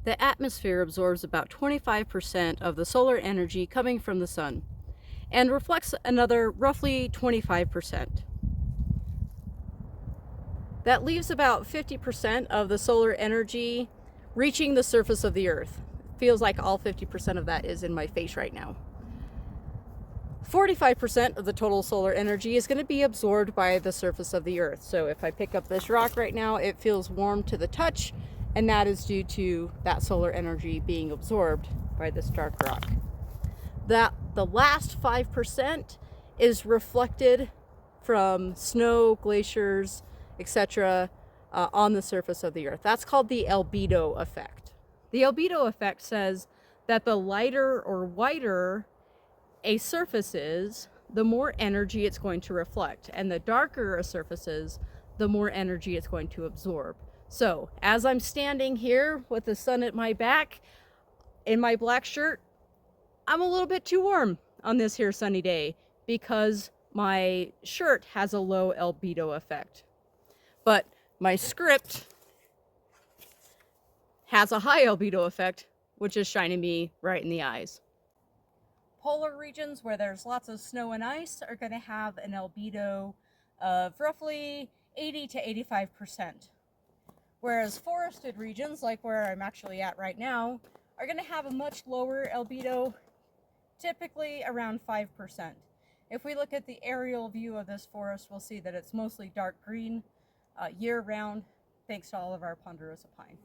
The atmosphere absorbs about 25% of the solar energy coming from the sun and reflects another roughly 25%. That leaves about 50% of the solar energy reaching the surface of the earth. Feels like all 50% of that is in my face right now. 45% of the total solar energy is going to be absorbed by the surface of the earth. So if I pick up this rock right now, it feels warm to the touch, and that is due to that solar energy being absorbed by this dark rock. The last 5% is reflected from snow, glaciers, etc. On the surface of the earth. That's called the albedo effect. The albedo effect says that the lighter or whiter a surface is, the more energy it's going to reflect, and the darker a surface is, the more energy it's going to absorb. So as I'm standing here with the sun at my back in my black shirt, I'm a little bit too warm on this here sunny day because my shirt has a low albedo effect. But my script has a high albedo effect, which is shining me right in the eyes. Polar regions where there's lots of snow and ice are going to have an albedo of roughly 80 to 85%. Whereas forested regions, like where I'm actually at right now, are going to have a much lower albedo, typically around 5%. If we look at the aerial view of this forest, we'll see that it's mostly dark green year-round, thanks to all of our ponderosa pine.